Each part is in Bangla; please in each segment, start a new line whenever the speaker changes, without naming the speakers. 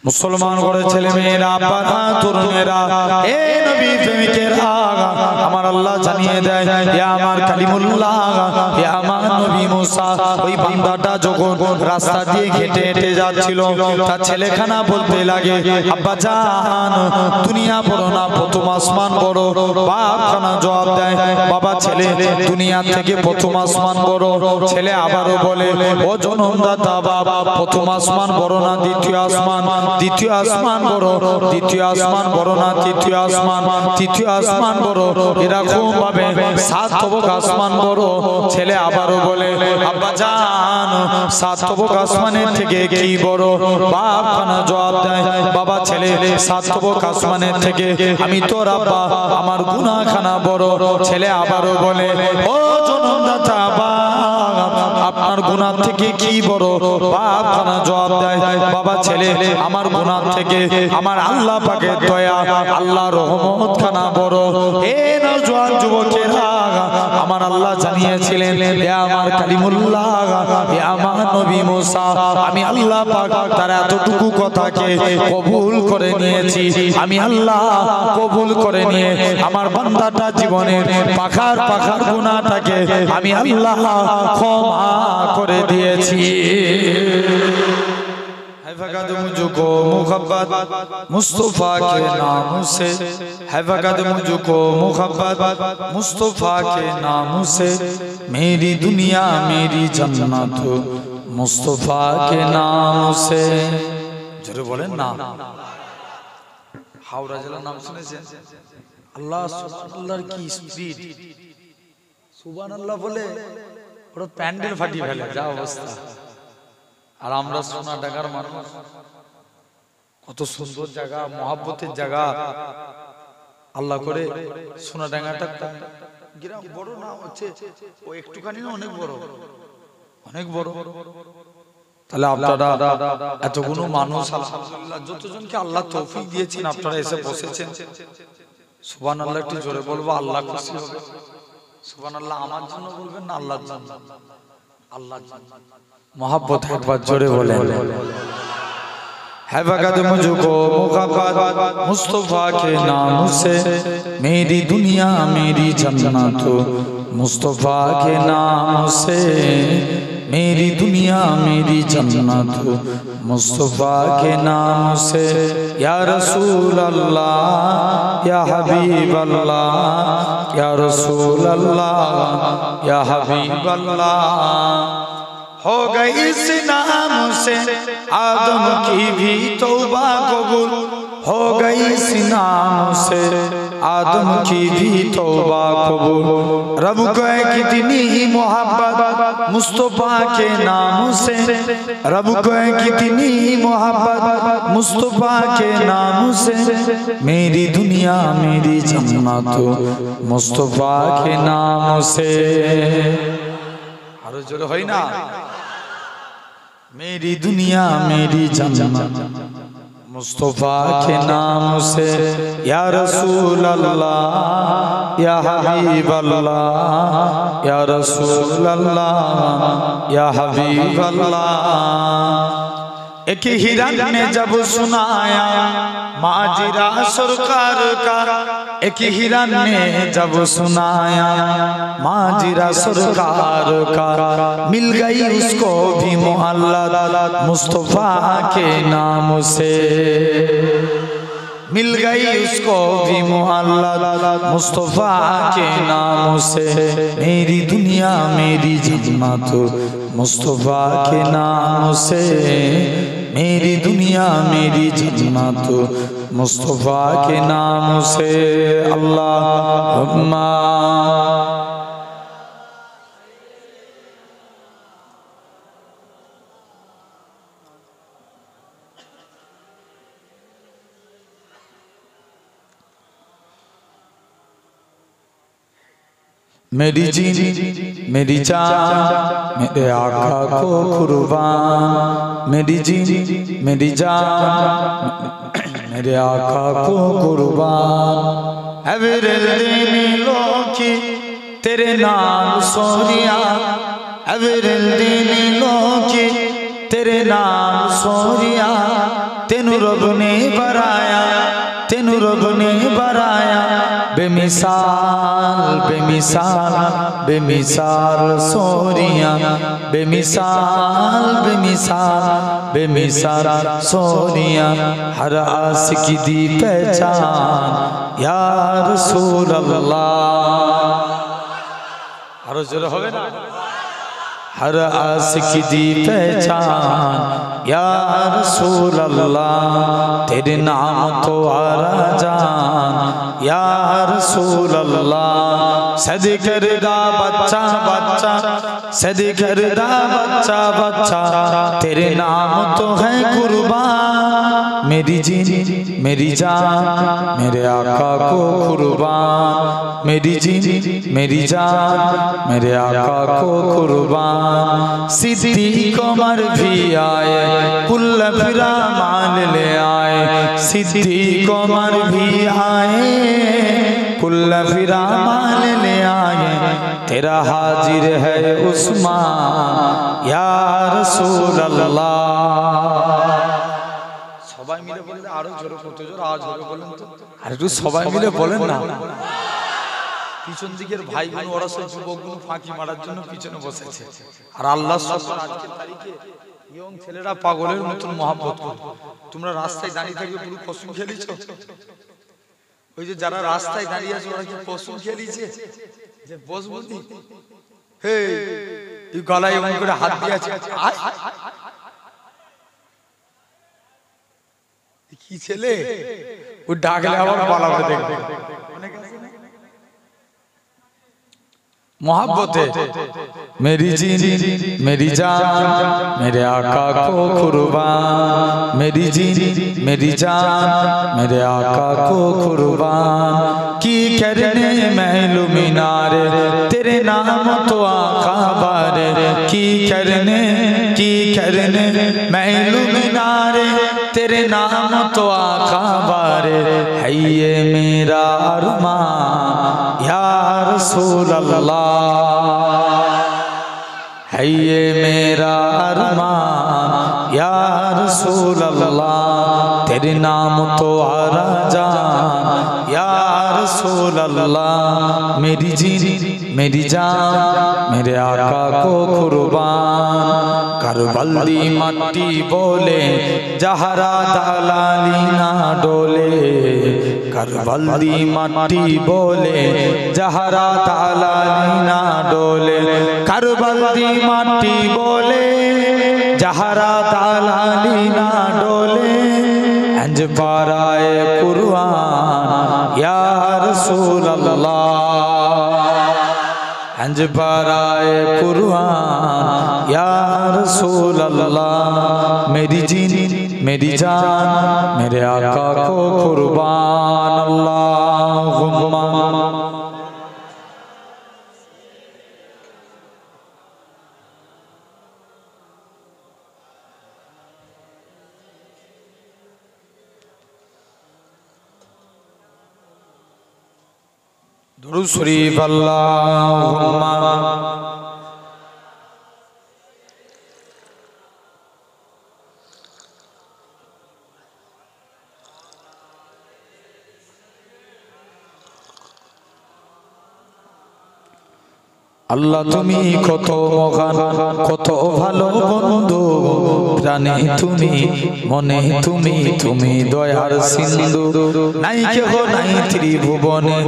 মুসলমান করে ছেলে মেয়েরা বাবা তরুণেরা হে নবী প্রেমিকেরা আমার আল্লাহ জানিয়ে দেয় হে আমার কালিমুল্লাহ হে আমার নবী মুসা ওই বান্দাটা যখন রাস্তা দিয়ে হেঁটে হেঁটে যাচ্ছিল তার ছেলেখানা বলতে লাগে আব্বা জান দুনিয়া বড় না প্রথম আসমান বড় বাপখানা জবাব দেয় বাবা ছেলে দুনিয়া থেকে প্রথম আসমান বড় ছেলে আবারও বলে ও জনমদাতা বাবা প্রথম আসমান বড় না দ্বিতীয় আসমান বড় দ্বিতীয় আসমান বড় না তৃতীয় আসমান বড় এরকম ভাবে সাত তবক আসমান বড় ছেলে আবারও বলে আব্বা জান সাত তবক আসমানের থেকে কি বড় বাপ খানা জবাব দেয় বাবা ছেলে সাত তবক আসমানের থেকে আমি তোর আব্বা আমার গুনাহ খানা বড় ছেলে আবারও বলে ও জনমদাতা আপনার গুনাহ থেকে কি বড় বাপ খানা জবাব দেয় বাবা ছেলে আমার গুনাহ থেকে আমার আল্লাহ পাকের দয়া আল্লাহর রহমত খানা বড় হে নওজোয়ান যুবকেরা আমার আল্লাহ জানিয়েছিলেন হে আমার কালিমুল্লাহ হে আমার নবী মুসা আমি আল্লাহ পাক তার এতটুকু কথাকে কবুল করে নিয়েছি আমি আল্লাহ কবুল করে নিয়ে আমার বান্দাটা জীবনের পাখার গুনাহটাকে আমি আল্লাহ ক্ষমা করে দিয়েছি है फकत मुझको मुहब्बत मुस्तफा के नाम से है फकत मुझको मुहब्बत मुस्तफा के नाम से मेरी दुनिया मेरी जन्नत मुस्तफा के नाम से जरूर बोले ना हावड़ा जिला नाम सुने से अल्लाह सुबहान की स्पीड सुबहान अल्लाह बोले और पैंडल फाटी फैले जा अवस्था আর আমরা সোনা ঢাকার মানুষ কত সুন্দর জায়গা মহব্বতের জায়গা আল্লাহ করে সোনা ডাঙ্গাটা গ্রাম বড় না হচ্ছে ও একটুখানি না অনেক বড় তাহলে আপনারা এতগুলো মানুষ আলহামদুলিল্লাহ যতজনকে আল্লাহ তৌফিক দিয়েছেন আপনারা এসে বসেছেন সুবহানাল্লাহ একটু জোরে বলবো আল্লাহ খুশি হবে সুবহানাল্লাহ আমার জন্য বলবেন না আল্লাহর জন্য আল্লাহর জন্য मोहब्बत एक बार जोड़े बोले है फकत मुझको मुहब्बत मुस्तफा के नाम से मेरी दुनिया मेरी जन्नत मुस्तफा के नाम से मेरी दुनिया मेरी जन्नत मुस्तफा के नाम से या रसूल अल्लाह या हबीब अल्लाह या रसूल अल्लाह या हबीब अल्लाह हो गई इस नाम से आदम की भी तौबा कबूल हो गई इस नाम से आदम की भी तौबा कबूल रब को है कितनी ही मोहब्बत मुस्तफा के नाम से रब को है कितनी ही मोहब्बत मुस्तफा के नाम से मेरी दुनिया मेरी जन्नत मुस्तफा के नाम से आरो जोरे होई ना मेरी दुनिया मेरी जन्नत मुस्तफा के नाम से या रसूल अल्लाह या हबीब अल्लाह या रसूल अल्लाह या हबीब अल्लाह एक हिरन ने जब सुनाया माजरा सरकार का एक हिरन ने जब सुनाया माजरा सरकार का मिल गई उसको भी मोहल्लत मुस्तफा के नाम से मिल गई उसको भी मोहल्लत मुस्तफा के नाम से मेरी दुनिया मेरी जन्नत मुस्तफा के नाम से मेरी दुनिया मेरी जन्नत मुस्तफा के नाम से अल्लाहुम्मा मेरी जीन मेरी जान मेरे आका को कुर्बान मेरी जीन मेरी जान मेरे आका को कुर्बान एवरेल देने लोकी तेरे नाम सोनिया एवरेल देने लोकी तेरे नाम सोरिया तेनू रब ने बराया तेनू रब ने बराया बेमिसाल बेमिसाल बेमिसाल सोरिया बेमिसाल बेमिसाल बेमिसाल सोरिया हर आशिकी दी पहचान या रसूल अल्लाह आरो जोर होबे ना हर आशिकी दी पहचान या रसूल अल्लाह तेरे नाम तो आरा जान या रसूल अल्लाह सद करदा बच्चा बच्चा सद करदा बच्चा बच्चा तेरे नाम तो है कुर्बान मेरी जीन मेरी जान मेरे आका को कुर्बान मेरी जीन मेरी जान मेरे आका को कुर्बान सिद्दीक उमर भी आए कुल फिरा मान ले आए सिद्दीक उमर भी आए कुल फिरा मान ले आए तेरा हाजिर है उस्मान या रसूल अल्लाह সবাই মিলে বলেন আরো জোরে কত জোরে আওয়াজ হবে বলেন তো আর একটু সবাই মিলে বলেন না পিছন দিকের ভাই বোন ওরা সব যুবকগুলো ফাঁকি মারার জন্য পিছনে বসেছে আর আল্লাহ সুবহানাহু আজকের তারিখে ইয়ং ছেলেরা পাগলের মতন মহব্বত করে তোমরা রাস্তায় দাঁড়িয়ে থাকবে পুরো কসম খেলিছো ওই যে যারা রাস্তায় দাঁড়িয়ে আছে ওরা কি কসম খেলিছে যে বসবুতি হে এই গলায় এমন করে হাত দিয়ে আছে কি ছেলে ও ডাকলে আবার পালাবে দেখবে मोहब्बत मेरी जीन मेरी जान मेरे आका को कुर्बान मेरी जीन मेरी जान मेरे आका को कुर्बान की करने महलू मीनारे तेरे नाम तो आका बारे की करने महलू मीनारे तेरे नाम तो आका बारे है ये मेरा अरमान या रसूल अल्लाह है ये मेरा अरमान या रसूल अल्लाह तेरे नाम तो आरा जान या रसूल अल्लाह मेरी जीन मेरी जान मेरे आका को कुर्बान करबल दी मट्टी बोले जहरा दलाली ना डोले करबल दी मट्टी बोले जहरा दलाली ना डोले करबल दी मट्टी बोले जहरा दलाली ना डोले अंज पाराए कुर्बान या रसूल अल्लाह अंज पाराए कुर्बान या रसूल अल्लाह मेरी जीन मेरी जान मेरे आका को कुर्बान अल्लाहुम्मा दुरूद शरीफ अल्लाहुम्मा আল্লাহ তুমি কত মহান কত ভালো বন্ধু প্রাণে তুমি মনে তুমি তুমি দয়ার সিন্ধু নাই কেহ নাই ত্রিভুবনে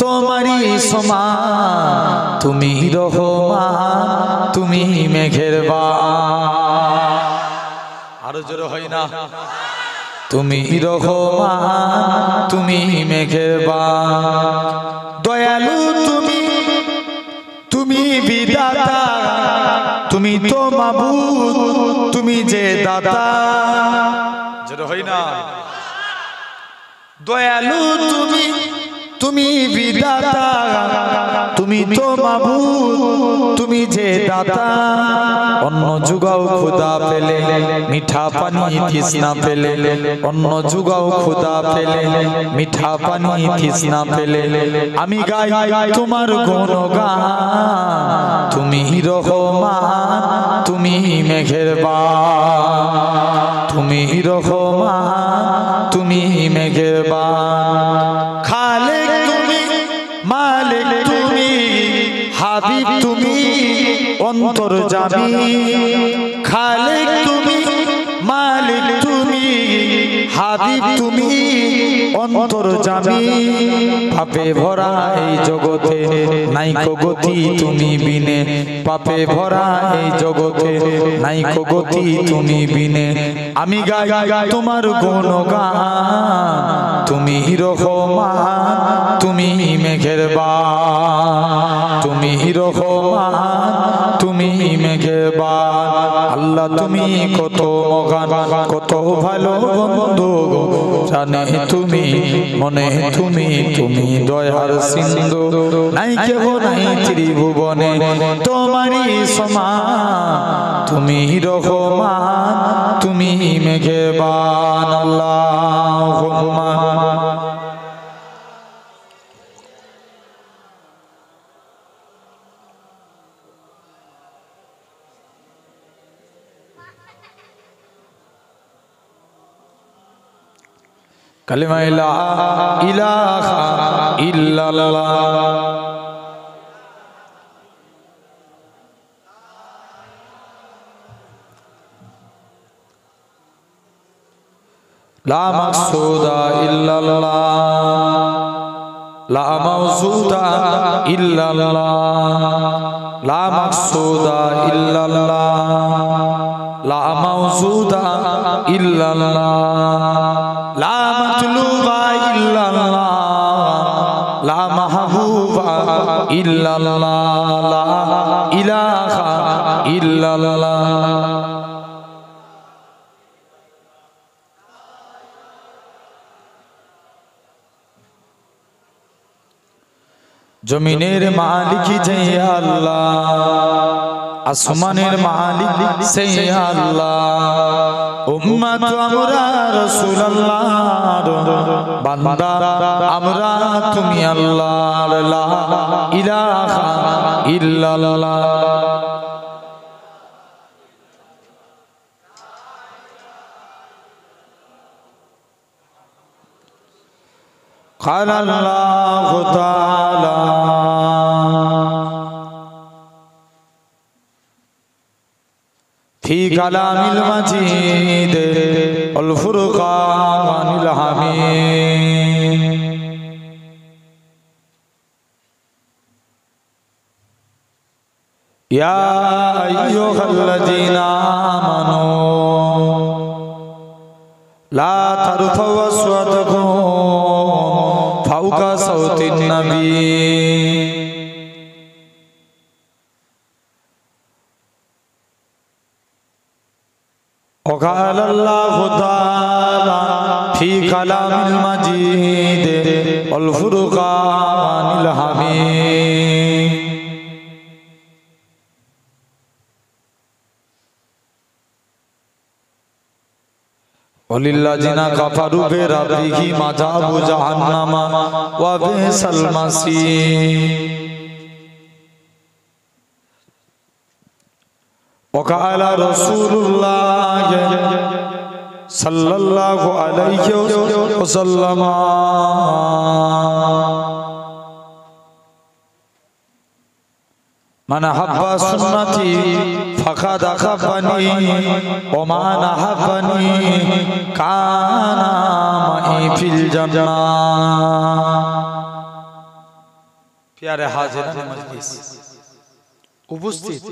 তোমারই সমান তুমি রহমান তুমি মেঘের বান আরো জোরে হয় না তুমি রহমান তুমি মেঘের বান দয়ালু তুমি তুমি বিধাতা তুমি তো মাবুদ তুমি যে দাতা জোরে হয় না দয়ালু তুমি বিধাতা, তুমি তো মাবুদ, তুমি যে দাতা। অন্য যুগাও খোদা পেলে, মিঠা পানি তৃষ্ণা পেলে, অন্য যুগাও খোদা পেলে, মিঠা পানি তৃষ্ণা পেলে। আমি গাই তোমার গুণগান, তুমি রহমান, তুমি মেহেরবান, তুমি রহমান, তুমি মেহেরবান। খালেক তুমি, মালিক তুমি, হাবিব তুমি, অন্তর্যামী। খালেক তুমি, মালিক তুমি, হাবিব তুমি, অন্তর্যামী। পাপে ভরা এই জগতে নাইকো গতি তুমি বিনে, পাপে ভরা এই জগতে নাইকো গতি তুমি বিনে। আমি গাই তোমার গুণগান, তুমি রহমান, তুমি মেহেরবান, তুমি রহমান, তুমি মেহেরবান। আল্লাহ তুমি কত মহান, কত ভালো বন্ধু, জানে তুমি, মনে তুমি, তুমি দয়ার সিন্ধু। নাই কেহ নাই ত্রিভুবনে তোমারই সমান, তুমি রহমান, তুমি মেহেরবান। আল্লাহুম্মা কালিমা লা ইলাহা ইল্লাল্লাহ। লা মাকসুদা ইল্লাল্লাহ, লা মাওজুদা ইল্লাল্লাহ, লা মাকসুদা ইল্লাল্লাহ, লা মাওজুদা ইল্লাল্লাহ, লা মাতলুবা ইল্লাল্লাহ, লা মাহবুবা ইল্লাল্লাহ, লা ইলাহা ইল্লাল্লাহ। জমিনের মালিক যে আল্লাহ, আসমানের মালিক সে আল্লাহ। উম্মত আমরা রাসূলুল্লাহর বান্দা, আমরা তুমি আল্লাহর, লা ইলাহা ইল্লাল্লাহ। قال الله تعالى في كلام المجيد والفرقان الحميد يا أيها الذين آمنوا لا ترفعوا أصواتكم فوق صوت النبي وقال الله تعالى في كلام المجيد والفرقان الحميد وللذين كفروا بربهم عذاب جهنم وبئس المصير وقال رسول الله صلى الله عليه وسلم من أحب سنتي فقد أحبني ومن أحبني كان معي في الجنة। प्यारे हाजिरान मजलिस उपस्थित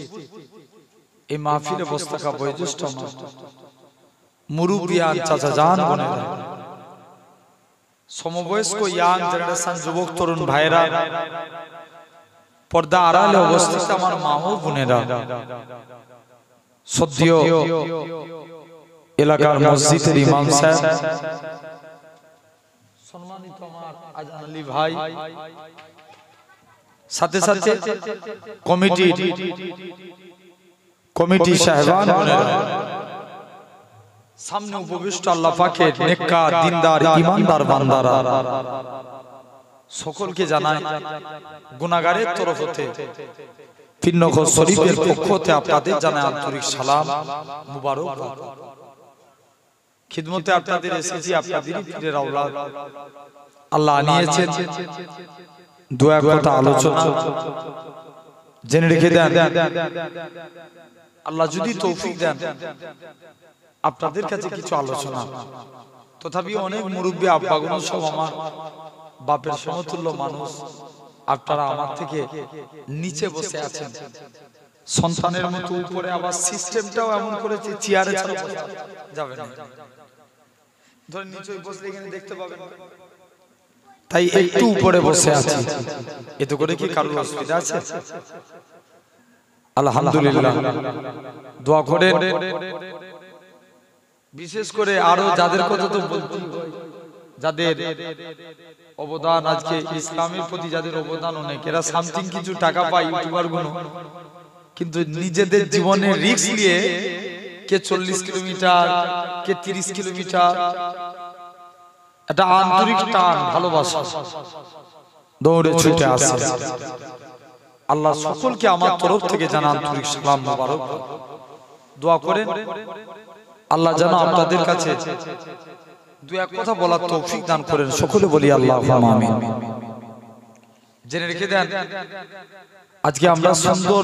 এই মাহফিলে বসে থাকা বয়োজ্যেষ্ঠ মুরুব্বিয়ান চাচা জান বোনেরা, সমবয়স্ক ইয়াং জেনারেশন যুবক তরুণ ভাইরা, পর্দা আড়ালে অবস্থিত আমার মা ও বোনেরা, সদ্য এলাকার মসজিদের ইমাম সাহেব, সম্মানিত আমার আজান আলী ভাই, সাথে সাথে কমিটি সাহেবান, সামনে উপবিষ্ট আল্লাহ পাকের নেককার দিনদার ঈমানদার বান্দারা, সকলকে জানাই গুনাহগারের তরফ হতে পীরনগর শরীফের পক্ষ হতে আপনাদের জানাই আন্তরিক সালাম মুবারক। খিদমতে আপনাদের এসেছি, আপনাদেরই পীরের আওলাদ। আল্লাহ নিয়েছেন দু এক কথা আলোচনা জেনে রেখে দেন। আল্লাহ যদি তৌফিক দেন আপনাদের কাছে কিছু আলোচনা, তথাপি অনেক মুরব্বী আব্বাগুলো সব আমার বাপের সমতুল্য মানুষ, আপনারা আমার থেকে নিচে বসে আছেন, সন্তানের মতো উপরে, আবার সিস্টেমটাও এমন করেছে চেয়ারে ছাড়া যাবে না, ধরে নিচে বসলে এখানে দেখতে পাবেন, তাই একটু উপরে বসে আছি। এতে করে কি কারোর অসুবিধা আছে? আলহামদুলিল্লাহ, দোয়া করেন। বিশেষ করে আরো যাদের কথা তো বলতেই হয়, যাদের অবদান আজকে ইসলামের প্রতি যাদের অবদান অনেক, এরা সামথিং কিছু টাকা পায় ইউটিউবার গুলো, কিন্তু নিজেদের জীবনের রিস্ক নিয়ে কে 40 কিলোমিটার, কে 30 কিলোমিটার, এটা আন্তরিক টান ভালোবাসা দৌড়ে ছুটে আসে। আল্লাহ সকলকে আমার তরফ থেকে জানা আন্তরিক সালাম মুবারক। দোয়া করেন আল্লাহ যেন আপনাদের কাছে দু এক কথা বলার তৌফিক দান করেন। সকলে বলি আল্লাহুম্মা আমিন। জেনে রেখে দেন, আজকে আমরা সুন্দর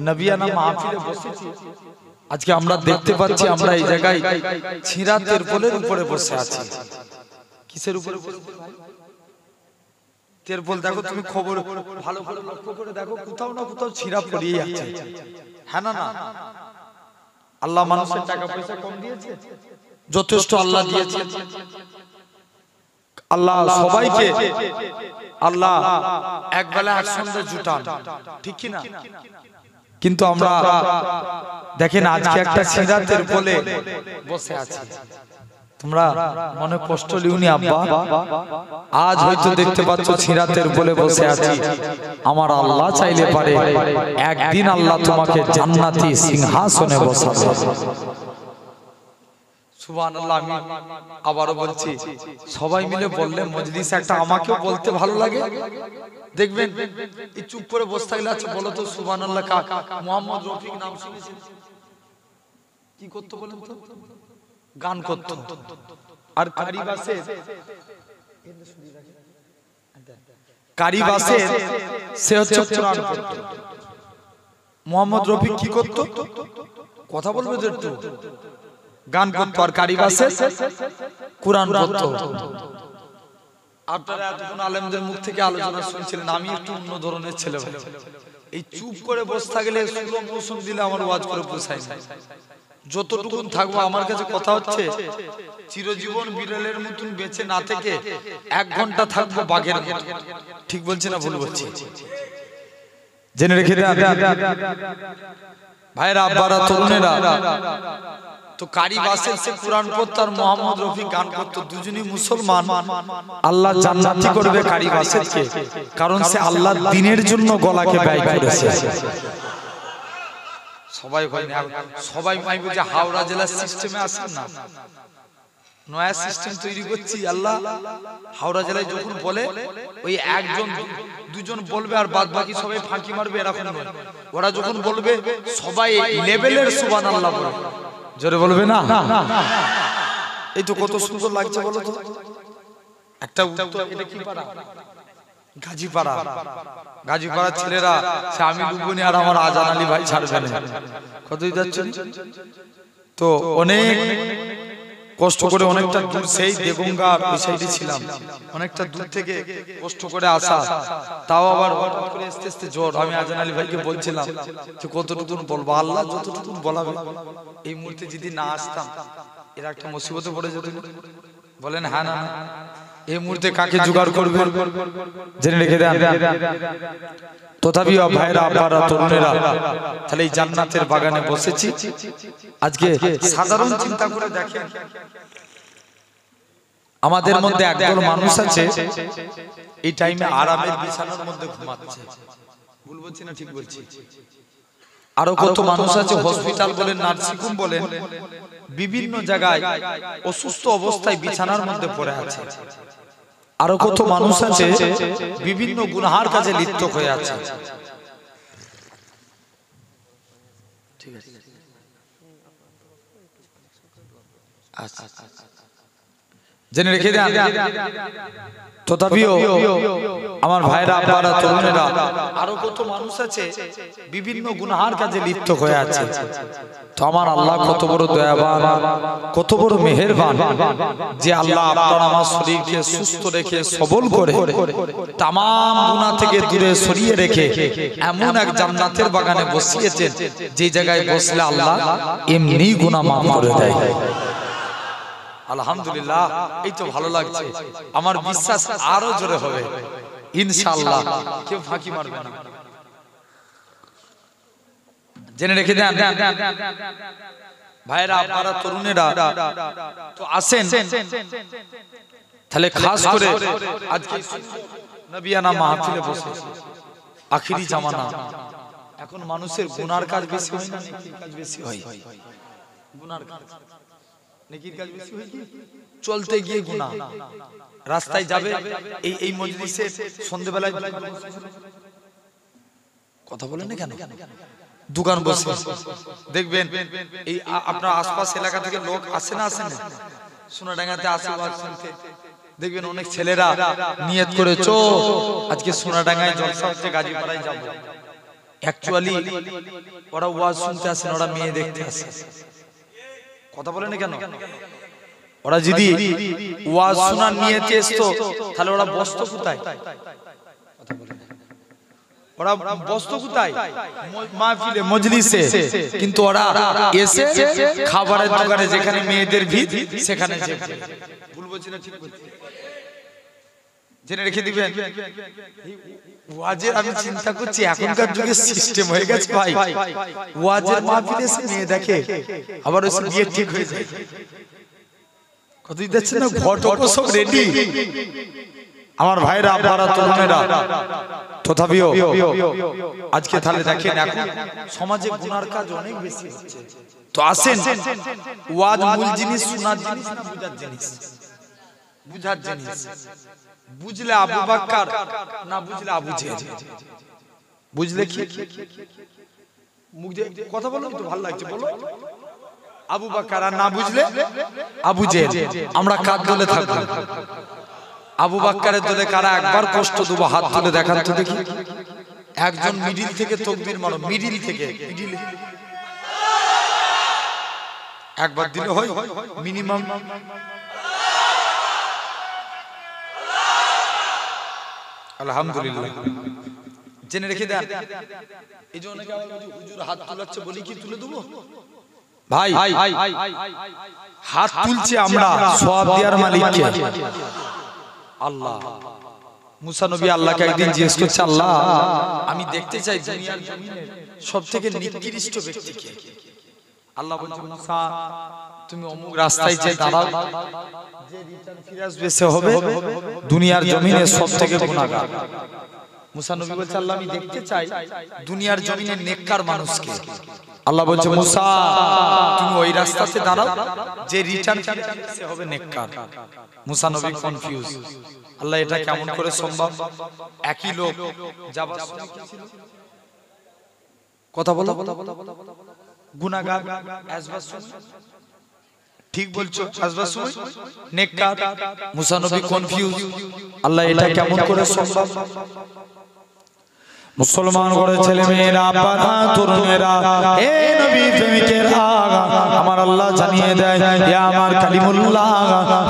নবিয়ানা মাহফিলে বসেছি। আজকে আমরা দেখতে পাচ্ছি আমরা এই জায়গায় ছিঁড়া তেরপলের উপরে বসে আছি। কিসের উপরে? তেরপল। দেখো তুমি খবর ভালো করে লক্ষ্য করে দেখো, কোথাও না কোথাও ছিঁড়া পড়িয়ে আছে। হ্যাঁ না না? আল্লাহ মানুষের টাকা পয়সা কম দিয়েছে? যথেষ্ট আল্লাহ দিয়েছে। আল্লাহ সবাইকে আল্লাহ একবেলা একসঙ্গে জুটান, ঠিক কি না? কিন্তু আমরা দেখেন আজকে একটা ছিঁড়া তেরপলে বসে আছি। তোমরা মনে কষ্ট লিওনি আব্বা, আজ হয়তো দেখতে পাচ্ছ ছিঁড়া তেরপলে বসে আছি। আমার আল্লাহ চাইলে পারে একদিন আল্লাহ তোমাকে জান্নাতি সিংহাসনে বসাবে। সুবহানাল্লাহ। আমি আবারও বলছি, সবাই মিলে বললে মজলিস একটা আমাকেও বলতে ভালো লাগে। দেখবেন এই চুপ করে বসে থাকলে, আচ্ছা বলো তো সুবহানাল্লাহ কাক? মোহাম্মদ রফিক নাম শুনেছেন? কি করতে বলেন তো? গান করত। আর কারিবাসে সে হচ্ছে কোরআন পড়ত। মোহাম্মদ রফিক কি করত? কথা বলবে তো একটু। গান করত। আর কারিবাসে কোরআন পড়ত। আপনারা এতক্ষণ আলেমদের মুখ থেকে আলোচনা শুনছিলেন, আমি একটু অন্য ধরনের ছেলে। এই চুপ করে বসে থাকলে স্লো মোশন দিলে আমার ওয়াজ করে পোষায় না। যতটুকু থাকবো আমার কাছে কথা হচ্ছে, চিরজীবন বিড়ালের মতন বেঁচে না থেকে 1 ঘন্টা থাকবো বাঘের মতো। ঠিক বলছি না ভুল বলছি? জেনে রেখে দেন ভাইরা, আব্বারা, তরুণেরা। তো কারিবাসে সে কোরআন পড়ত আর মোহাম্মদ রফিক গান করত। দুজনই মুসলমান। আল্লাহ জান্নাতি করবে কারিবাসেরকে, কারণ সে আল্লাহর দ্বীনের জন্য গলাকে ব্যয় করেছে। সবাই হয় না, সবাই ভাই বলছে হাওড়া জেলার সিস্টেমে আসেন না, নয়া সিস্টেম তৈরি করছি। আল্লাহ হাওড়া জেলায় যখন বলে ওই 1 2 বলবে আর বাদ বাকি সবাই ফাঁকি মারবে, এরকম নয়। ওরা যখন বলবে সবাই লেভেলের সুবহানাল্লাহ বলবে, জোরে বলবে না? এই তো কত সুন্দর লাগছে বলো তো। একটা উত্তর, এটা কি পাড়া? গাজীপাড়া। গাজীপাড়ার ছেলেরা সে আমি ডুবুনি আর আমার আজান আলী ভাই ছাড়বে না। কতই যাচ্ছেন তো অনেক কষ্ট করে, অনেকটা দূর, সেই দেগঙ্গা ওই সাইডে ছিলাম, অনেকটা দূর থেকে কষ্ট করে আসা। তাও আবার হঠাৎ করে আস্তে আস্তে জ্বর। আমি আজান আলী ভাইকে বলছিলাম যে কতটুকু বলবো, আল্লাহ যতটুকু বলাবে। এই মুহূর্তে যদি না আসতাম এরা একটা মুসিবতে পড়ে যেত। বলেন হ্যাঁ না? এই মুহূর্তে কাকে জোগাড় করবে জেনে রেখে দেন। তথাপি ভাইরা, আব্বারা, তরুণেরা, তাহলে এই জান্নাতের বাগানে বসেছি। আজকে সাধারণ চিন্তা করে দেখেন, আমাদের মধ্যে একদল মানুষ আছে এই টাইমে আরামের বিছানার মধ্যে ঘুমাচ্ছে। ভুল বলছি না ঠিক বলছি? আরো কত মানুষ আছে হসপিটাল বলেন, নার্সিং হোম বলেন, বিভিন্ন জায়গায় অসুস্থ অবস্থায় বিছানার মধ্যে পড়ে আছে। আরো কত মানুষ আছে বিভিন্ন গুনাহার কাজে লিপ্ত হয়ে আছে। ঠিক আছে, আচ্ছা জেনে রেখে দেন। তথাপিও আমার ভাইরা, আপনারা, তরুণেরা, আরো কত মানুষ আছে বিভিন্ন গুনাহার কাজে লিপ্ত হয়ে আছে। তো আমার আল্লাহ কত বড় দয়াবান, কত বড় মেহেরবান যে আল্লাহ আপনার আমার শরীরকে সুস্থ রেখে সবল করে তামাম গুনাহ থেকে দূরে সরিয়ে রেখে এমন এক জান্নাতের বাগানে বসিয়েছেন যে জায়গায় বসলে আল্লাহ এমনি গুনাহ মাফ করে দেয়। আলহামদুলিল্লাহ, এই তো ভালো লাগছে। আমার বিশ্বাস আরো জোরে হবে ইনশাআল্লাহ, কেউ ফাঁকি মারবে না। জেনে রেখে দেন ভাইরা, আপনারা, তরুণেরা, তো আসেন তাহলে খাস করে আজকে নবিয়ানা মাহফিলে বসে আখিরি জামানা। এখন মানুষের গুনার কাজ বেশি হয় না নেকির কাজ বেশি হয়? গুনার কাজ, নেকির কাজ বেশি হয় কি? চলতে গিয়ে গুনাহ, রাস্তায় যাবে এই মজলিসে সন্ধ্যাবেলায় কথা বলেন না কেন? দোকান বসে দেখবেন এই আপনার আশপাশ এলাকা থেকে লোক আসে না, আসে না? সোনাডাঙ্গাতে আসে ওয়াজ শুনতে, দেখবেন অনেক ছেলেরা নিয়ত করেছো আজকে সোনাডাঙ্গায় জলসা হচ্ছে, গাজীপাড়ায় যাব। অ্যাকচুয়ালি ওরা ওয়াজ শুনতে আসে না, ওরা মেয়ে দেখতে আসে। কথা বলেন না কেন? ওরা যদি ওয়াজ শোনার নিয়তে আসতো তাহলে ওরা বসতো কোথায়? ওরা বসতো কোথায়? মাহফিলে, মজলিসে। কিন্তু ওরা এসে খাবারের দোকানে যেখানে মেয়েদের ভিড় সেখানে যেতে। ভুল বলছি না ঠিক বলছি? জেনে রেখে দিবেন ওয়াজের, আমি চিন্তা করছি এখনকার যুগে সিস্টেম হয়ে গেছে ভাই, ওয়াজের মাহফিলে এসে মেয়ে দেখে আবার ওই বিয়ে ঠিক হয়ে যায়। কত দিচ্ছে না, ঘটক সব রেডি। আমার ভাইরা, আপনারা, তরুণেরা, তথাপিও আজকে তাহলে দেখেন এখন সমাজে গুনার কাজ অনেক বেশি হচ্ছে। তো আসেন, ওয়াজ মূল জিনিস শোনার জিনিস না বুঝার জিনিস? বুঝার জিনিস। বুঝলে আবু বকর, না বুঝলে আবু জেহেল। বুঝলে কি মুখ দিয়ে কথা বলো তো ভালো লাগছে, বলো আবু বকর, আর না বুঝলে আবু জেহেল। আমরা কার দলে থাকবো? আবু বকরের দলে কারা? একবার কষ্ট দেবো, হাত তুলে দেখান তো দেখি। একজন মিডিল থেকে তাকবীর মারো, মিডিল থেকে, মিডিল একবার দিলে হয় মিনিমাম। আলহামদুলিল্লাহ, জেনে রেখে দেন। এই যে অনেকে আবার হুজুর হাত তুলাচ্ছে, বলি কি তুলে দেবো? ভাই হাত তুলছে আমরা সওয়াব দেওয়ার মালিক কে? আল্লাহ। মুসা নবী আল্লাহকে একদিন জিজ্ঞেস করছে, আল্লাহ আমি দেখতে চাই দুনিয়ার জমিনে সবথেকে নিকৃষ্ট ব্যক্তি কে? আল্লাহ বলছে, মুসা তুমি অমুক রাস্তায় যে দাঁড়াও, যে রিটার্ন ফিরে আসবে সে হবে দুনিয়ার জমিনে সবথেকে গুনাহগার। মুসা নবী বলছে, আল্লাহ আমি দেখতে চাই দুনিয়ার জমিনে নেককার মানুষকে। আল্লাহ বলছে, মুসা তুমি ওই রাস্তাতে দাঁড়াও যে রিটার্ন ফিরে আসবে সে হবে নেককার। মুসা নবী কনফিউজ, আল্লাহ এটা কেমন করে সম্ভব? একই লোক যাবার সময় কি ছিল? কথা বলো, গুনাহগার আসবার সময় ঠিক বলছো, আসবার সময় নেককার। মুসা নবী কনফিউজ, আল্লাহ এটা কেমন করে সম্ভব? মুসলমান করে ছেলে মেয়েরা, পাড়া তরুণেরা, হে নবী প্রেমিকের আগা, আমার আল্লাহ জানিয়ে দেয়, ইয়া আমার কালিমুল্লাহ,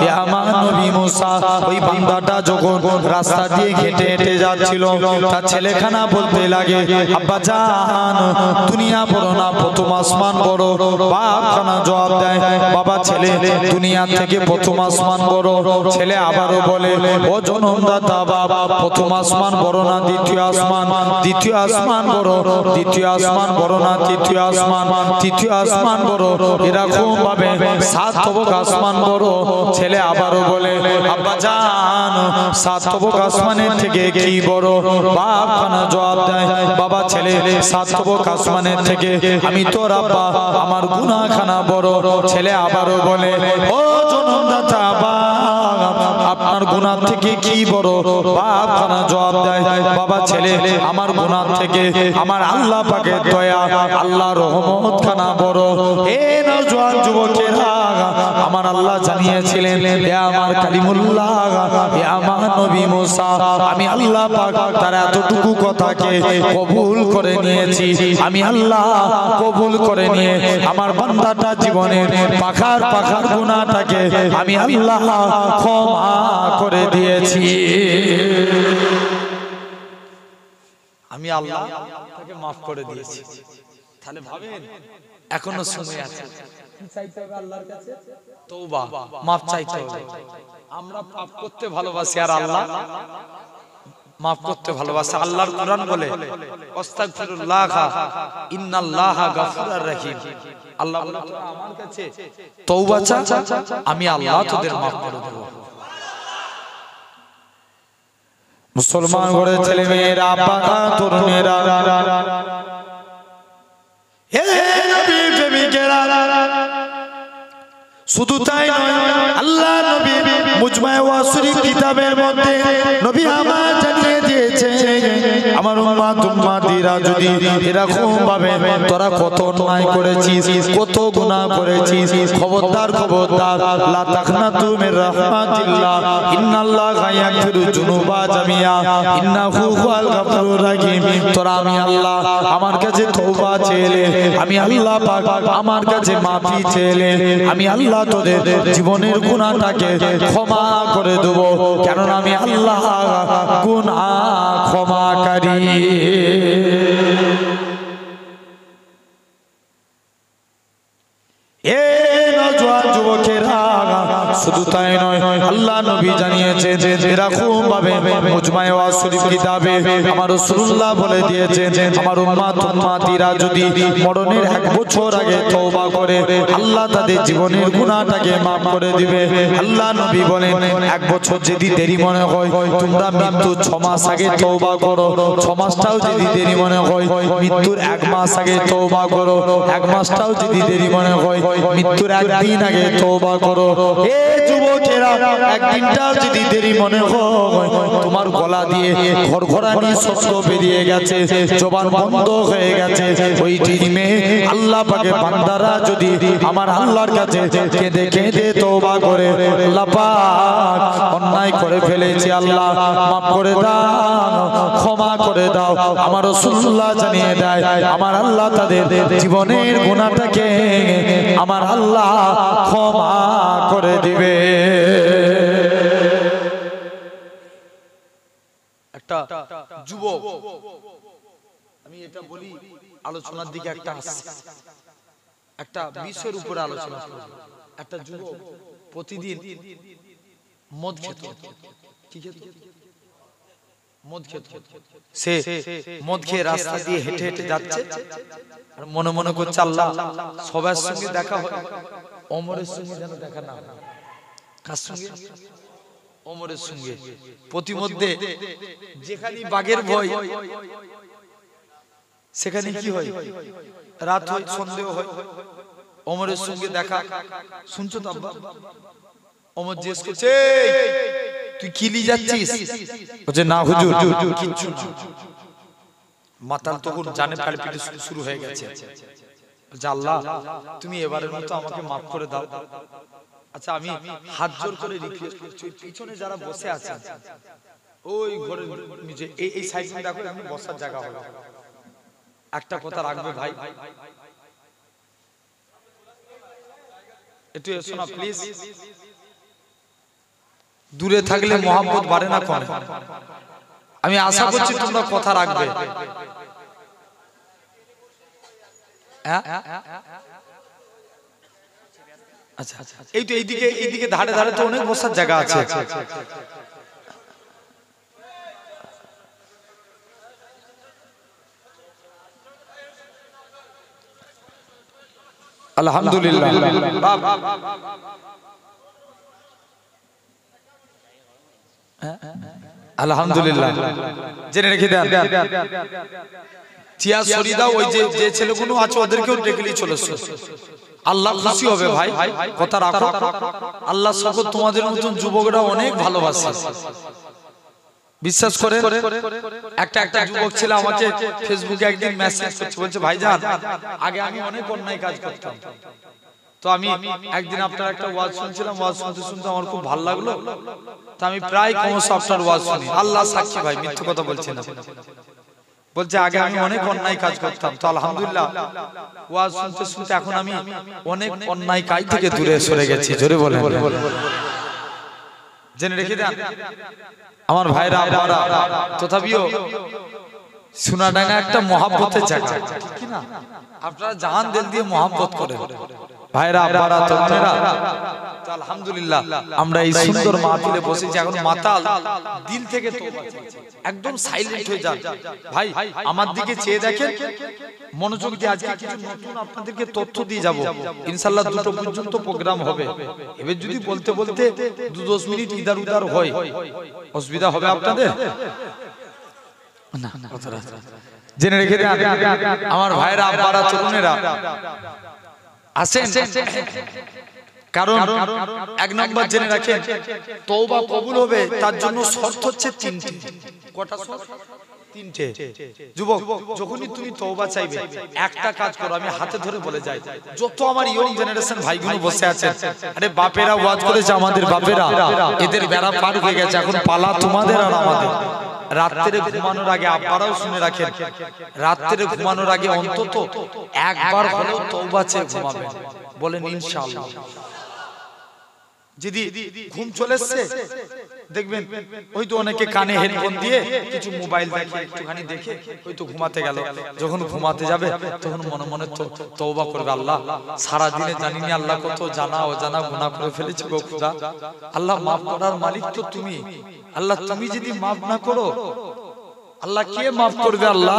ইয়া আমার নবী মুসা। ওই বান্দাটা যখন রাস্তা দিয়ে হেঁটে হেঁটে যাচ্ছিল, তার ছেলেখানা বলতে লাগে, আব্বা জান দুনিয়া বড় না প্রথম আসমান বড়। বাপ খানা জবাব দেয়, বাবা ছেলে দুনিয়া থেকে প্রথম আসমান বড়। ছেলে আবারও বলে, ও জনমদাতা বাবা, প্রথম আসমান বড় না দ্বিতীয় আসমান? দ্বিতীয় আসমান বড়। দ্বিতীয় আসমান বড় না তৃতীয় আসমান? তৃতীয় আসমান বড়। এরকম ভাবে সাত তবক আসমান বড়। ছেলে আবারও বলে, আব্বা জান সাত তবক আসমানের থেকে কি বড়? বাপ খানা জবাব দেয়, বাবা ছেলে সাত তবক আসমানের থেকে আমি তোর আব্বা, আমার গুনাহ খানা বড়। ছেলে আবারও বলে, ও জনমদাতা বাপ, আপনার গুনাহ থেকে কি বড়? বাপ খানা জবাব দেয়, বাবা ছেলে আমার গুনাহ থেকে আমার আল্লাহ পাকের দয়া, আল্লাহর রহমত খানা বড়। হে নওজোয়ান যুবকেরা, আমার আল্লাহ জানিয়েছিলেন, হে আমার কালিমুল্লাহ, হে আমার নবী মুসা, আমি আল্লাহ পাক তার এতটুকু কথাকে কবুল করে নিয়েছি। আমি আল্লাহ কবুল করে নিয়ে আমার বান্দাটা জীবনের পাখার পাখার গুনাহটাকে আমি আল্লাহ ক্ষমা করে দিয়েছি। আমি আল্লাহ তাকে মাফ করে দিয়েছি। তাহলে ভাবেন এখনো সময় আছে, কি চাইতে হবে আল্লাহর কাছে? তওবা, মাফ চাইতে হবে। আমরা পাপ করতে ভালোবাসি আর আল্লাহ মাফ করতে ভালোবাসে। আল্লাহর কোরআন বলে, আস্তাগফিরুল্লাহ ইন্নাল্লাহা গাফুরুর রহিম। আল্লাহ বলে, আমার কাছে তওবা চা, আমি আল্লাহ তোদের মাফ করে দেব। মুসলমান ঘরের ছেলে মেয়েরা, বাবা তরুণেরা, হে নবী প্রেমিকেরা, শুধু তাই নয়, আল্লাহ নবী মুজমায়ে ওয়াসির কিতাবের মধ্যে নবী আমার জানিয়ে দিয়েছে, আমার উম্মতিরা যদি এরকম ভাবে তোরা কত অন্যায় করেছিস, কত গুনাহ করেছিস, খবরদার খবরদার, লা তাকনাতু মির রাহমাতিল্লাহ, ইন্নাল্লাহা ইয়াগফিরু যুনুবা জামিয়া, ইন্নাহু হুয়াল গাফুরুর রহিম। তোরা আমি আল্লাহ আমার কাছে তওবা চেলে, আমি আল্লাহ পাক আমার কাছে মাফি চেলে, আমি আল্লাহ তোদের জীবনের গুনাহটাকে ক্ষমা করে দেব, কারণ আমি আল্লাহ গুনাহ ক্ষমাকারী। এ নওজোয়ান যুবকেরা, শুধু তাই নয়, আল্লাহ নবী জানিয়েছে যে এরকম ভাবে মুজমায়ে ওয়াসির কিতাবে আমার রাসূলুল্লাহ বলে দিয়েছেন, আমার উম্মতিরা যদি মরণের 1 বছর আগে তওবা করে, আল্লাহ তাদের জীবনের গুনাহটাকে maaf করে দিবে। আল্লাহ নবী বলেন, 1 বছর যদি দেরি মনে হয়, তোমরা মৃত্যু 6 মাস আগে তওবা করো। 6 মাসটাও যদি দেরি মনে হয়, মৃত্যুর 1 মাস আগে তওবা করো। 1 মাসটাও যদি দেরি মনে হয়, মৃত্যুর 1 দিন আগে তওবা করো। এ যুবকেরা, 1 দিনটাও যদি দেরি মনে হয়, তোমার গলা দিয়ে ঘরঘরানি শব্দ বেরিয়ে গেছে, জবান বন্ধ হয়ে গেছে, ওই টাইমে আল্লাহ পাকের বান্দারা যদি আমার আল্লাহর কাছে কেঁদে কেঁদে তওবা করে, আল্লাহ পাক অন্যায় করে ফেলেছি, আল্লাহ মাফ করে দাও, ক্ষমা করে দাও, আমার রাসূলুল্লাহ জানিয়ে দেয়, আমার আল্লাহ তাদের জীবনের গুনাহটাকে আমার আল্লাহ ক্ষমা করে দিবে। একটা যুবক, আমি এটা বলি আলোচনার দিকে একটা বিষয়ের উপরে আলোচনা করব। একটা যুবক প্রতিদিন মদ খেত। কি খেত? মদ খেত। সে মদ খেয়ে রাস্তা দিয়ে হেঁটে হেঁটে যাচ্ছে আর মনে মনে করছে, আল্লাহ সবার সঙ্গে দেখা হয়, ওমরের সঙ্গে যেন দেখা না হয়। কার সঙ্গে? ওমরের সঙ্গে। প্রতিমধ্যে যেখানে বাঘের ভয়, সেখানে কি হয়? রাত হয়, সন্দেহ হয়, ওমরের সঙ্গে দেখা। শুনছো তো আব্বা? ওমর জিজ্ঞেস করছে, তুই কি নিয়ে যাচ্ছিস? বলছে, না হুজুর, কিচ্ছু না। মাতাল তখন জানে পালপিটি শুরু হয়ে গেছে। বলছে, আল্লাহ তুমি এবারের মতো আমাকে মাফ করে দাও। আচ্ছা, আমি হাত জোর করে রিকোয়েস্ট করছি, পিছনে যারা বসে আছে ওই ঘরের নিচে এই সাইডে দেখো, আমি বসার জায়গা হবে। একটা কথা রাখবে ভাই, একটু এসো না প্লিজ। দূরে থাকলে মহব্বত বাড়ে না কমে। আমি আশা করছি তোমরা কথা রাখবে। আচ্ছা, এইদিকে ধারে ধারে তো অনেক বসার জায়গা আছে। আলহামদুলিল্লাহ। আলহামদুলিল্লাহ জেনে রেখে দেন চিয়া সরি দাও ওই যে ছেলেগুলো আছে ওদেরকেও ডেকেলি চলেছে আল্লাহ খুশি হবে ভাই কথা রাখো আল্লাহ সকল তোমাদের মতন যুবকরা অনেক ভালোবাসে বিশ্বাস করে একটা যুবক ছিল আমাকে ফেসবুকে একদিন মেসেজ করছে বলছে ভাইজান আগে আমি অনেক অন্যায় কাজ করতাম তো আমি একদিন আপনার একটা ওয়াজ শুনছিলাম ওয়াজ শুনতে আমার খুব ভালো লাগলো তো আমি প্রায় ক্রমশ আপনার ওয়াজ শুনি আল্লাহ সাক্ষী ভাই মিথ্যে কথা বলছি না বলছে আগে আমি অনেক অন্যায় কাজ করতাম তো আলহামদুলিল্লাহ ওয়াজ শুনতে এখন আমি অনেক অন্যায় কাজ থেকে দূরে সরে গেছি জোরে বলেন জেনে রেখে দেন আমার ভাইরা আপনারা তথাপিও সোনাডাঙ্গা একটা মহব্বতের জায়গা ঠিক কি না আপনারা জান দিল দিয়ে মহব্বত করেন ভাইরা আপনারা তরুণেরা তো আলহামদুলিল্লাহ আমরা এই সুন্দর মাহফিলে বসেছি এখন মাতাল দিল থেকে তওবা চাইছি একদম সাইলেন্ট হয়ে যান ভাই আমার দিকে চেয়ে দেখেন মনোযোগ দিয়ে আজকে কিছু নতুন আপনাদেরকে তথ্য দিয়ে যাব ইনশাআল্লাহ দুটো পর্যন্ত প্রোগ্রাম হবে এবার যদি বলতে 2-10 মিনিট ইধার উধার হয় অসুবিধা হবে আপনাদের না জেনে রেখে দেন আমার ভাইরা আপনারা তরুণেরা আসেন কারণ এক নম্বর জেনে রাখেন তওবা কবুল হবে তার জন্য শর্ত হচ্ছে তিনটে কটা শর্ত তিনটে যুবক যখনই তুমি তওবা চাইবে একটা কাজ করো আমি হাতে ধরে বলে যাই যত আমার ইয়ং জেনারেশন ভাইগুলো বসে আছে আরে বাপেরা ওয়াজ করেছে আমাদের বাপেরা এদের বেড়া পার হয়ে গেছে এখন পালা তোমাদের আর আমাদের রাত্রে ঘুমানোর আগে আপনারাও শুনে রাখেন রাত্রে ঘুমানোর আগে অন্তত একবার হলেও তওবা চেয়ে ঘুমাবেন বলেন ইনশাআল্লাহ যদি ঘুম চলে আসছে দেখবেন হয়তো অনেকে কানে হেডফোন দিয়ে কিছু মোবাইল দেখে একটুখানি দেখে হয়তো ঘুমাতে গেল যখন ঘুমাতে যাবে তখন মনে মনে তওবা করবে আল্লাহ সারা দিনে জানি না আল্লাহ কত জানা অজানা গুনাহ করে ফেলেছি গো খোদা আল্লাহ মাফ করার মালিক তো তুমি আল্লাহ তুমি যদি মাফ না করো আল্লাহ কে মাফ করবে আল্লাহ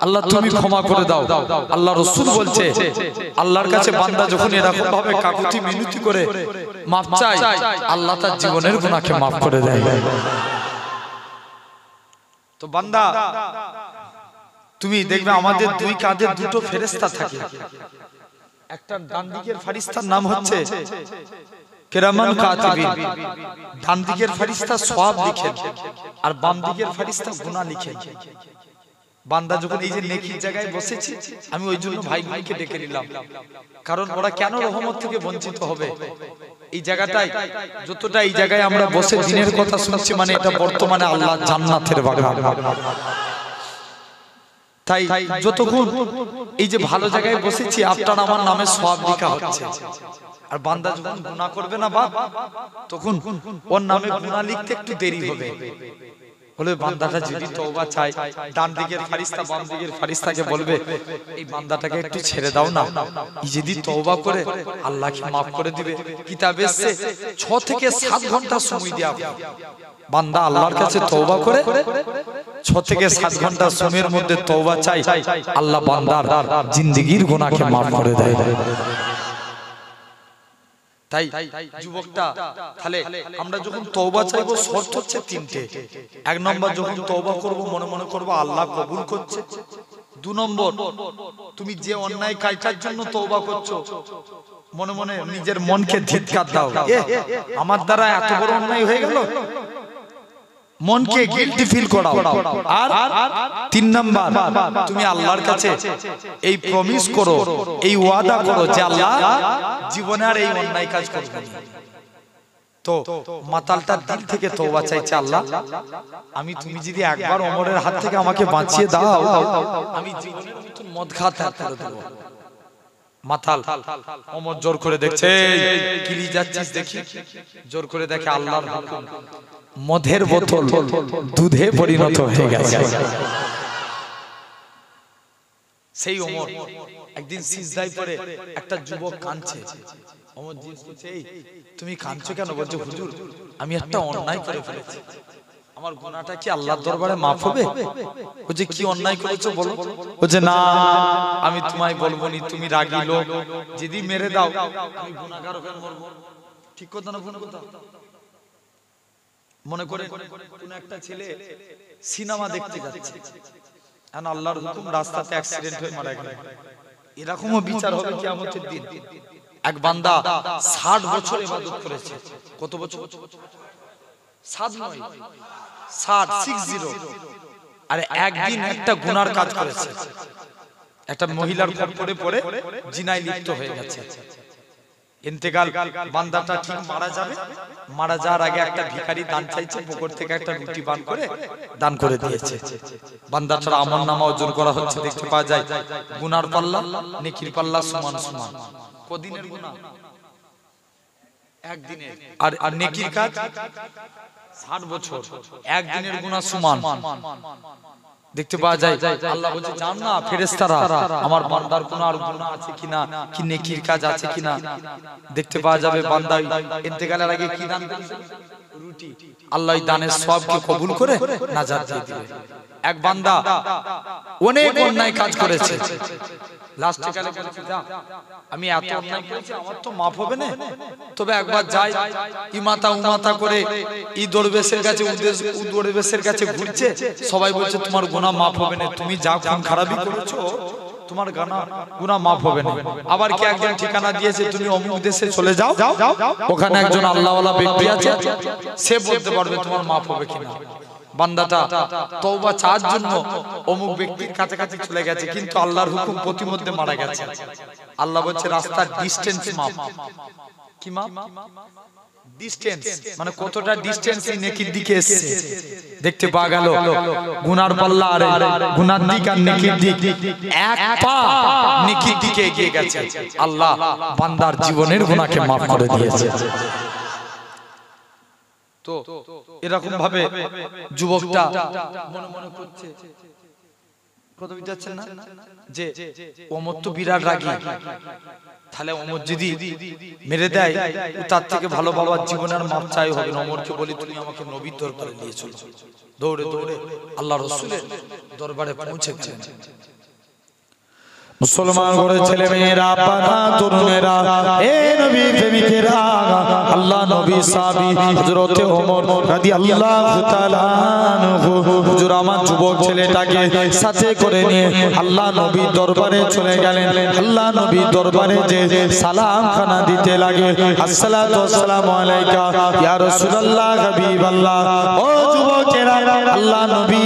আল্লাহ তুমি ক্ষমা করে দাও আল্লাহ রাসূল বলছে আল্লাহর কাছে বান্দা যখন এরকম ভাবে কাকুতি মিনতি করে মাফ চায় আল্লাহ তার জীবনের গুনাহকে মাফ করে দেয় তো বান্দা তুমি দেখবে আমাদের দুই কাঁধে দুটো ফেরেশতা থাকে একটা ডান দিকের ফেরেশতার নাম হচ্ছে কিরামান কাতিবিন ডান দিকের ফেরেশতা সওয়াব লিখেন আর বাম দিকের ফেরেশতা গুনাহ লিখেন বান্দা যখন এই যে নেকির জায়গায় বসেছে আমি ওই জন্য ভাই ভাইকে ডেকে নিলাম কারণ ওরা কেন রহমত থেকে বঞ্চিত হবে এই জায়গাটায় যতটা এই জায়গায় আমরা বসে দিনের কথা শুনছি মানে এটা বর্তমানে আল্লাহর জান্নাতের বাগান তাই যতক্ষণ এই যে ভালো জায়গায় বসেছি আপনার আমার নামে সওয়াব লেখা হচ্ছে আর বান্দা যখন গুনাহ করবে না বাপ তখন ওর নামে গুনাহ লিখতে একটু দেরি হবে বলে বান্দাটা যদি তওবা চায় ডান দিকের ফেরেশতা বাম দিকের ফেরেশতাকে বলবে এই বান্দাটাকে একটু ছেড়ে দাও না ই যদি তওবা করে আল্লাহ কি maaf করে দিবে কিতাবে আছে 6 থেকে 7 ঘন্টা সময় দেয়া বান্দা আল্লাহর কাছে তওবা করে 6 থেকে 7 ঘন্টা সময়ের মধ্যে তওবা চাই আল্লাহ বান্দার জিন্দেগীর গুনাহকে maaf করে দেয় তাই যুবকটা তাহলে আমরা যখন তওবা চাইবো শর্ত হচ্ছে তিনটে এক নম্বর যখন তওবা করব মনে মনে করব আল্লাহ কবুল করছে দুই নম্বর তুমি যে অন্যায় কাজটার জন্য তওবা করছো মনে মনে নিজের মনকে ধিক্কার দাও আমার দ্বারা এত বড় অন্যায় হয়ে গেল মনকে গিল্টি ফিল করাও আর তিন নাম্বার তুমি আল্লাহর কাছে এই প্রমিস করো এই ওয়াদা করো যে আল্লাহ জীবনে আর এই অন্যায় কাজ করব না তো মাতালটা দিল থেকে তওবা চাইছে আল্লাহ আমি তুমি যদি একবার ওমরের হাত থেকে আমাকে বাঁচিয়ে দাও আমি জীবনের মতন মদ খাওয়া ত্যাগ করে দেব মাতাল ওমর জোর করে দেখছে কিলি যাচ্ছিস দেখি জোর করে দেখে আল্লাহর হুকুম মদের বোতল দুধে পরিণত হয়ে গেছে সেই ওমর একদিন সিজদায় পড়ে একটা যুবক কাঁদছে ওমর জিজ্ঞেস করছে এই তুমি কাঁদছো কেন বলছে হুজুর আমি একটা অন্যায় করে ফেলেছি আমার গুনাহটা কি আল্লাহর দরবারে maaf হবে বলছে কি অন্যায় করেছো বলো বলছে না আমি তোমায় বলবো নি তুমি রাগী লোক যদি মেরে দাও আমি গুনাহগার হয়ে মরব ঠিক কথা না ভুল কথা মনে করে কোন একটা ছেলে সিনেমা দেখতে যাচ্ছে, আর আল্লাহর হুকুম রাস্তাতে অ্যাক্সিডেন্ট হয়ে মারা গেল। এরকমও বিচার হবে কিয়ামতের দিন। এক বান্দা 60 বছর ইবাদত করেছে। কত বছর? 7 নয়, 60। আরে একদিন একটা গুনার কাজ করেছে, একটা মহিলার খপ্পরে পড়ে জিনায় লিপ্ত হয়ে গেছে। ইন্তেকাল, বান্দাটা ঠিক মারা যাবে, মারা যাওয়ার আগে একটা ভিখারি দান চাইছে, পুকুর থেকে একটা রুটি পান করে দান করে দিয়েছে। বান্দাটার আমলনামা ওজন করা হচ্ছে, দেখতে পাওয়া যায় গুনার পাল্লা নেকির পাল্লা সমান সমান। কদিনের গুনাহ? একদিনের। আর নেকির কাজ 60 বছর, একদিনের গুনাহ সমান দেখতে পাওয়া যায়। আল্লাহ বলছে জান না ফেরেশতারা আমার বান্দার কোনো আর গুনাহ আছে কিনা, কি নেকির কাজ আছে কিনা দেখতে পাওয়া যাবে। বান্দা ইন্তেকালের আগে কি দান করেছে? রুটি। আল্লাহ দানের সওয়াবকে কবুল করে নাজাত দিয়ে দিবে। এক বান্দা অনেক অন্যায় কাজ করেছে, লাস্টে কালে বলেছে যা আমি এত অন্যায় করেছি, আমার তো মাফ হবে না, তবে একবার যাই ইমাতা উমাতা করে ই দরবেশের কাছে দরবেশের কাছে ঘুরছে, সবাই বলছে তোমার গুনাহ মাফ হবে না, তুমি যা খুন খারাপই করেছো তোমার গুনাহ মাফ হবে না। আবার কি একজন ঠিকানা দিয়েছে তুমি অমুক দেশে চলে যাও, ওখানে একজন আল্লাহওয়ালা ব্যক্তি আছে, সে বলতে পারবে তোমার মাফ হবে কিনা। বান্দাটা তওবা চাওয়ার জন্য অমুক ব্যক্তির কাছাকাছি চলে গেছে, কিন্তু আল্লাহর হুকুম প্রতিমধ্যে মারা গেছে। আল্লাহ বলছে রাস্তার ডিসটেন্স মাপ। কি মাপ? ডিসটেন্স মানে কতটা ডিসটেন্স এই নেকির দিকে এসেছে দেখতে পাওয়া গেল। গুনার পাল্লা আর গুনার দিক আর নেকির দিক এক পা নেকির দিকে এগিয়ে গেছে। আল্লাহ বান্দার জীবনের গুনাহকে মাফ করে দিয়েছে। তো এরকম ভাবে যুবকটা মনে মনে করছে, কথা বুঝাচ্ছেন না, যে ওমর তো বিরাট রাগী, তাহলে ওমর যদি মেরে দেয় তার থেকে ভালো বাবার জীবনের মাপ চাই হবে না। ওমরকে বলি তুমি আমাকে নবীর দরবারে নিয়ে চলো। দৌড়ে দৌড়ে আল্লাহ রাসূলের দরবারে পৌঁছে গেলেন। মুসলমান ঘরের ছেলে মেয়েরা, পানা তরুণেরা, এ নবী প্রেমিকেরা, আল্লাহ নবী সাহাবী হযরতে ওমর রাদিয়াল্লাহু তাআলা আনহু হুজুর আমার যুবক ছেলেটাকে সাথে করে নিয়ে আল্লাহ নবীর দরবারে চলে গেলেন। আল্লাহ নবীর দরবারে যে সালাম খানা দিতে লাগে, আসসালাতু ওয়াসসালামু আলাইকা ইয়া রাসূলুল্লাহ হাবিবাল্লাহ। ও যুবকেরা, আল্লাহ নবী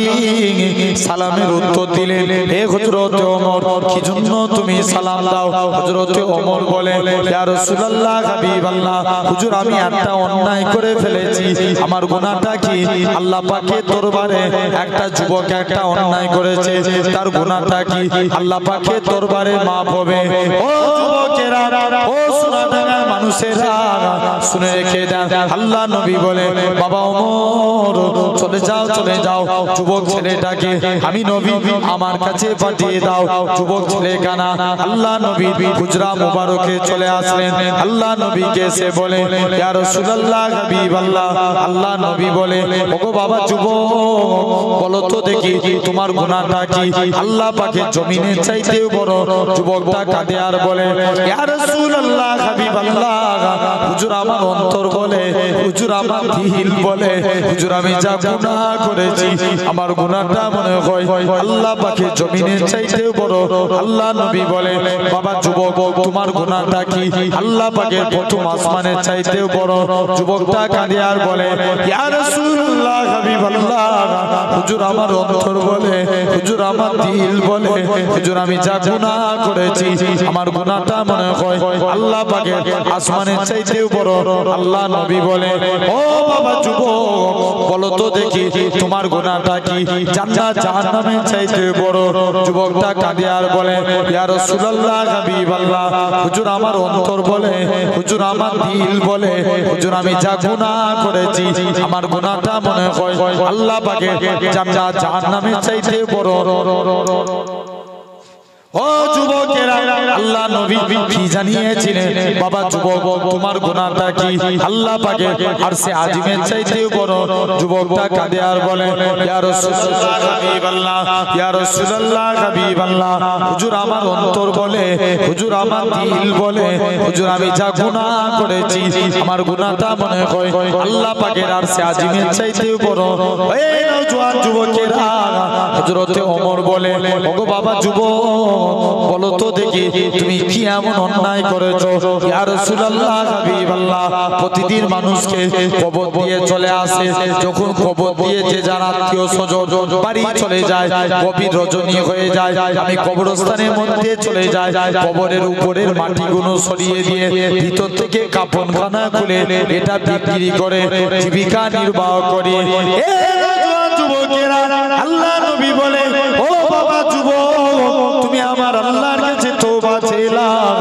সালামের উত্তর দিলেন, হে হযরতে ওমর কি জন্য তুমি সালাম দাও? হযরতে ওমর বলে, ইয়া রাসূলুল্লাহ হাবিবাল্লাহ, হুজুর আমি একটা অন্যায় করে ফেলেছি, আমার গুনাহটা কি? আল্লাহ পাকের দরবারে একটা যুবক একটা অন্যায় করেছে, তার গুনাহটা কি? আল্লাহ পাকের দরবারে মাফ হবে। ও যুবকেরা, ও সোনাডাঙ্গার মানুষেরা শুনে রেখে দেন, আল্লাহ নবী বলে, বাবা ওমর চলে যাও চলে যাও, যুবক ছেলেটাকে আমি নবী আমার কাছে পাঠিয়ে দাও। যুবক ছেলে কানা আল্লাহ নবী হুজরা মুবারকে চলে আসলেন। আল্লাহ নবীকে এসে বলে, ইয়া রাসূলুল্লাহ হাবিবাল্লাহ। আল্লাহ নবী বলে, ওগো বাবা যুবক, বলো তো দেখি তোমার গুনাহটা কি? আল্লাহ পাকের জমিনের চাইতেও বড়। যুবকটা কাঁদে আর বলে, ইয়া রাসূলুল্লাহ হাবিবাল্লাহ, হুজুর আমার অন্তর বলে, হুজুর আমার দিল বলে, হুজুর আমি যা গুনাহ করেছি আমার গুনাহটা মনে হয় আল্লাহ পাকের জমিনের চাইতেও বড়। আল্লাহ নবী বলে, বাবা যুবক তোমার গুনাহটা কি? আল্লাহ পাকের প্রথম আসমানের চাইতেও বড়। যুবকটা কাঁদে আর বলে, ইয়া রাসূলুল্লাহ হাবিবাল্লাহ, হুজুর আমার অন্তর বলে, হুজুর আমার দিল বলে, হুজুর আমি যা গুনাহ করেছি আমার গুনাহটা মনে হয় আল্লাহ পাকের আসমানের চাইতেও বড়। আল্লাহ নবী বলে, ও বাবা যুবক, বলো তো দেখি তোমার গুনাহটা কি? জান্নাত জাহান্নামের চাইতেও বড়। যুবকটা কাঁদে আর বলে, ইয়া রাসূলুল্লাহ হাবিবাল্লাহ, হুজুর আমার অন্তর বলে, হুজুর আমার দিল বলে, হুজুর আমি যা গুনাহ করেছি আমার গুনাহটা মনে হয় আল্লাহ পাকের জান্নাত জাহান্নামের চাইতে বড়। ও যুবকেরা, আল্লাহ নবী কি জানিয়েছিলেন? বাবা যুবক, তোমার গুনাহটা কি? আল্লাহ পাকে আরশে আজিমের চাইতেও বড়। যুবকটা কাঁদে আর বলে, ইয়া রাসূলুল্লাহ হাবিবাল্লাহ, ইয়া রাসূলুল্লাহ হাবিবাল্লাহ, হুজুর আমার অন্তর বলে, হুজুর আমার দিল বলে, হুজুর আমি যা গুনাহ করেছি, আমার গুনাহটা মনে হয় আল্লাহ পাকের আরশে আজিমের চাইতেও বড়। এই নওজোয়ান যুবকেরা, হযরতে ওমর বলে, ওগো বাবা যুবক, বলো তো দেখি তুমি কি এমন অন্যায় করেছো? ইয়া রাসূলুল্লাহ হাবিবাল্লাহ, প্রতিদিন মানুষকে কবর দিয়ে চলে আসে, যখন কবর দিয়ে যে যার আত্মীয় স্বজন বাড়ি চলে যায়, গভীর রজনী হয়ে যায়, আমি কবরস্থানের মধ্যে চলে যাই, কবরের উপরের মাটিগুলো সরিয়ে দিয়ে ভিতর থেকে কাফনখানা খুলে এটা বিক্রি করে জীবিকা নির্বাহ করি। যুবকেরা, আল্লাহ নবী বলে, ও বাবা যুবক, তুমি আমার আল্লাহর কাছে তওবা চাইলাম,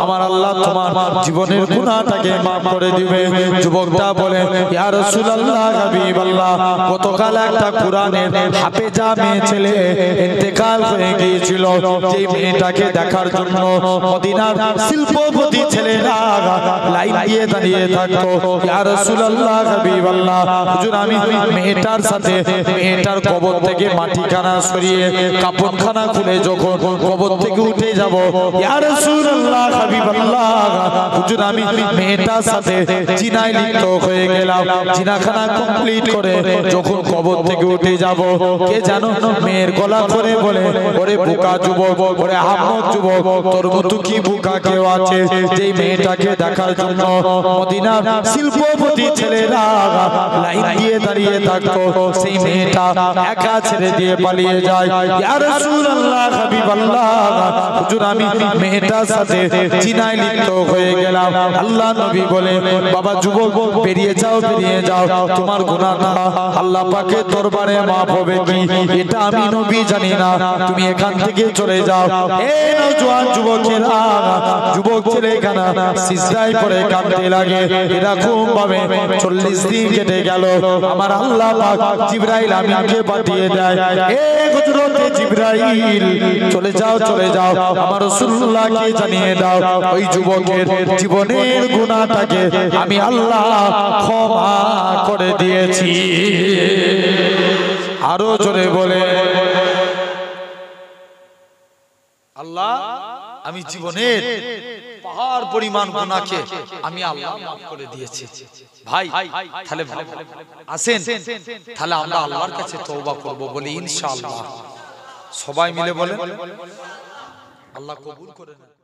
আমার আল্লাহ তোমার জীবনের গুনাহটাকে maaf করে দিবে। যুবকটা বলে, ইয়া রাসূলুল্লাহ হাবিবাল্লাহ, গতকাল একটা কোরআনের হাফেজা মেয়ে ছেলে ইন্তেকাল হয়ে গিয়েছিল, যে মেয়েটাকে দেখার জন্য মদিনার শিল্পপতি ছেলেরা লাইন দিয়ে দাঁড়িয়ে থাকতো। ইয়া রাসূলুল্লাহ হাবিবাল্লাহ, হুজুর আমি মেয়েটার সাথে মেয়েটার কবর থেকে মাটিখানা সরিয়ে কাফনখানা খুলে যখন কবর থেকে উঠে যাব, ইয়া রাসূলুল্লাহ হাবিবাল্লাহ, হুজুর আমি মেয়েটার সাথে জিনায় লিপ্ত হয়ে গেলাম। জিনাখানা কমপ্লিট করে যখন কবর থেকে উঠে যাব, কে জানো মেয়ের গলা ধরে বলে, ওরে বোকা যুবক, ওরে আহমক যুবক, তোর মতো কি বোকা কেউ আছে যে মেয়েটাকে দেখার জন্য মদিনার শিল্পপতি ছেলেরা লাইন দিয়ে দাঁড়িয়ে থাকতো, সেই মেয়েটা একা ছেড়ে দিয়ে পালিয়ে যায়। ইয়া রাসূলুল্লাহ হাবিবাল্লাহ, হুজুর আমি মেয়েটার সাথে জিনায় লিপ্ত হয়ে গেলাম। আল্লাহ নবী বলে, বাবা যুবক, বেরিয়ে যাও, বেরিয়ে যাও, তোমার গুনাহটা আল্লাহ পাকের দরবারে maaf হবে কি এটা আমি নবী জানি না, তুমি এখান থেকে চলে যাও। এই নওজোয়ান যুবকেরা, যুবক ছেলেখানা সিজদায় পড়ে কাঁদতে লাগে। এরকম ভাবে 40 দিন কেটে গেল। আমার আল্লাহ পাক জিবরাইল আমিনকে পাঠিয়ে দেয়, এ হযরতে জিবরাইল, চলে যাও, চলে যাও, আমার রাসূলুল্লাহকে জানিয়ে দাও, ওই যুবকের জীবনের গুনাহটাকে আমি আল্লাহ ক্ষমা করে দিয়েছি। আরো জোরে বলে, আল্লাহ আমি জীবনের পাহাড় পরিমাণ গুনাহকে আমি আল্লাহ maaf করে দিয়েছি। ভাই তাহলে আসেন, তাহলে আমরা আল্লাহর কাছে তওবা করব বলি ইনশাআল্লাহ। সবাই মিলে বলেন, আল্লাহ কবুল করে নেন।